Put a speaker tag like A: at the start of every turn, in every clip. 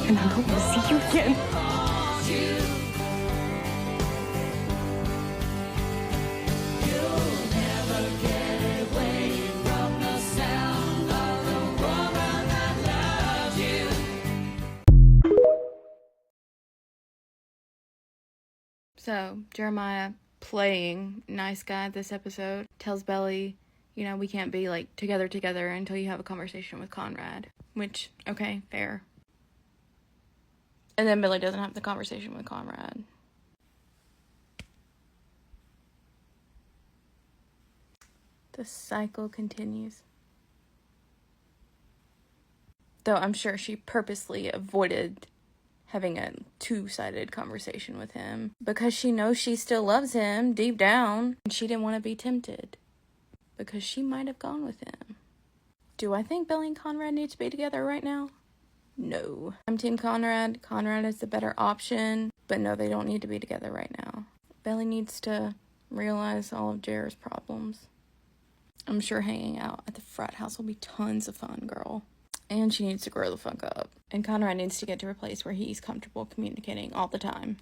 A: and I don't want to see you again. So, Jeremiah, playing nice guy this episode, tells Belly, we can't be, together until you have a conversation with Conrad. Which, okay, fair. And then Belly doesn't have the conversation with Conrad. The cycle continues. Though I'm sure she purposely avoided having a two-sided conversation with him because she knows she still loves him deep down, and she didn't want to be tempted because she might have gone with him. Do I think Belly and Conrad need to be together right now? No. I'm Team Conrad. Conrad is the better option, but no, they don't need to be together right now. Belly needs to realize all of Jer's problems. I'm sure hanging out at the frat house will be tons of fun, girl. And she needs to grow the fuck up. And Conrad needs to get to a place where he's comfortable communicating all the time.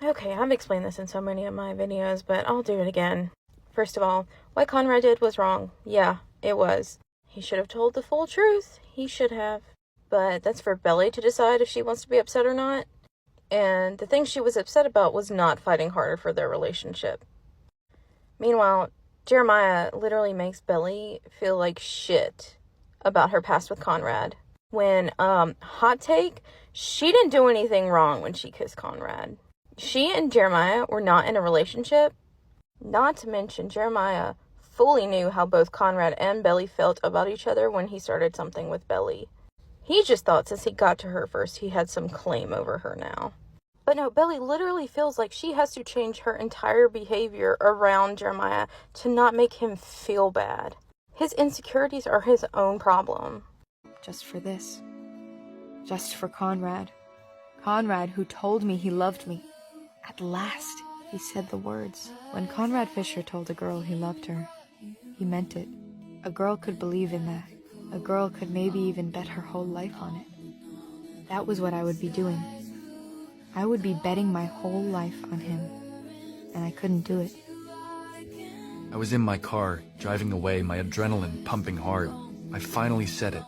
A: Okay, I've explained this in so many of my videos, but I'll do it again. First of all, what Conrad did was wrong. Yeah, it was. He should have told the full truth. He should have. But that's for Belly to decide if she wants to be upset or not. And the thing she was upset about was not fighting harder for their relationship. Meanwhile, Jeremiah literally makes Belly feel like shit about her past with Conrad. When, hot take, she didn't do anything wrong when she kissed Conrad. She and Jeremiah were not in a relationship. Not to mention, Jeremiah fully knew how both Conrad and Belly felt about each other when he started something with Belly. He just thought since he got to her first, he had some claim over her now. But no, Belly literally feels like she has to change her entire behavior around Jeremiah to not make him feel bad. His insecurities are his own problem.
B: Just for this. Just for Conrad. Conrad, who told me he loved me. At last, he said the words. When Conrad Fisher told a girl he loved her, he meant it. A girl could believe in that. A girl could maybe even bet her whole life on it. That was what I would be doing. I would be betting my whole life on him. And I couldn't do it.
C: I was in my car, driving away, my adrenaline pumping hard. I finally said it.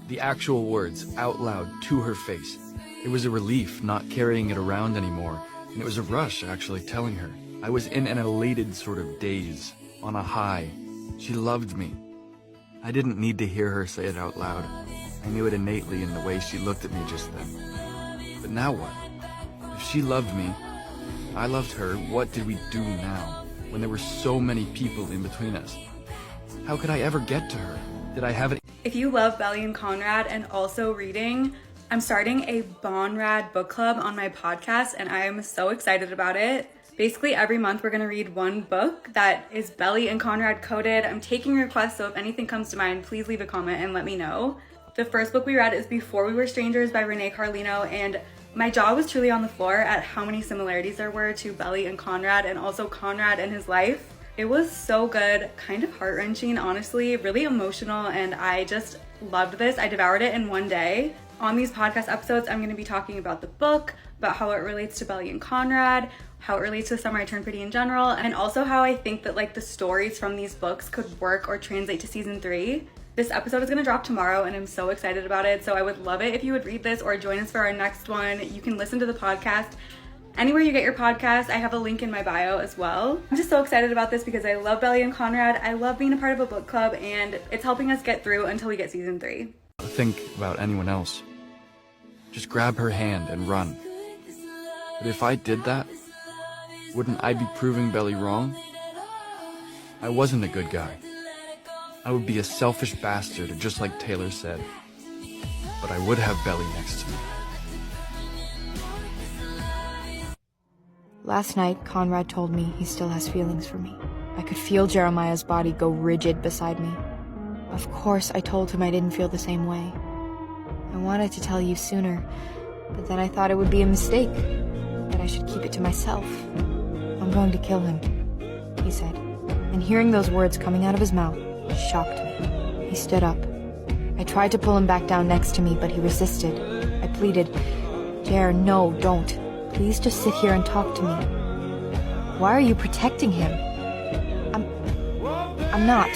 C: The actual words, out loud, to her face. It was a relief not carrying it around anymore, and it was a rush actually telling her. I was in an elated sort of daze, on a high. She loved me. I didn't need to hear her say it out loud. I knew it innately in the way she looked at me just then. But now what? If she loved me, I loved her, what did we do now? When there were so many people in between us. How could I ever get to her? Did I have it?
D: If you love Belly and Conrad and also reading, I'm starting a Bonrad book club on my podcast and I am so excited about it. Basically every month we're gonna read one book that is Belly and Conrad coded. I'm taking requests, so if anything comes to mind, please leave a comment and let me know. The first book we read is Before We Were Strangers by Renee Carlino, and my jaw was truly on the floor at how many similarities there were to Belly and Conrad and also Conrad and his life. It was so good, kind of heart-wrenching, honestly, really emotional, and I just loved this. I devoured it in one day. On these podcast episodes, I'm gonna be talking about the book, about how it relates to Belly and Conrad, how it relates to Summer I Turned Pretty in general, and also how I think that the stories from these books could work or translate to season 3. This episode is gonna drop tomorrow and I'm so excited about it. So I would love it if you would read this or join us for our next one. You can listen to the podcast anywhere you get your podcast. I have a link in my bio as well. I'm just so excited about this because I love Belly and Conrad. I love being a part of a book club and it's helping us get through until we get season 3.
C: Think about anyone else. Just grab her hand and run. But if I did that, wouldn't I be proving Belly wrong? I wasn't a good guy. I would be a selfish bastard, just like Taylor said. But I would have Belly next to me.
B: Last night, Conrad told me he still has feelings for me. I could feel Jeremiah's body go rigid beside me. Of course, I told him I didn't feel the same way. I wanted to tell you sooner, but then I thought it would be a mistake, that I should keep it to myself. I'm going to kill him, he said. And hearing those words coming out of his mouth shocked me. He stood up. I tried to pull him back down next to me, but he resisted. pleaded, Jer, no, don't. Please just sit here and talk to me. Why are you protecting him? I'm not.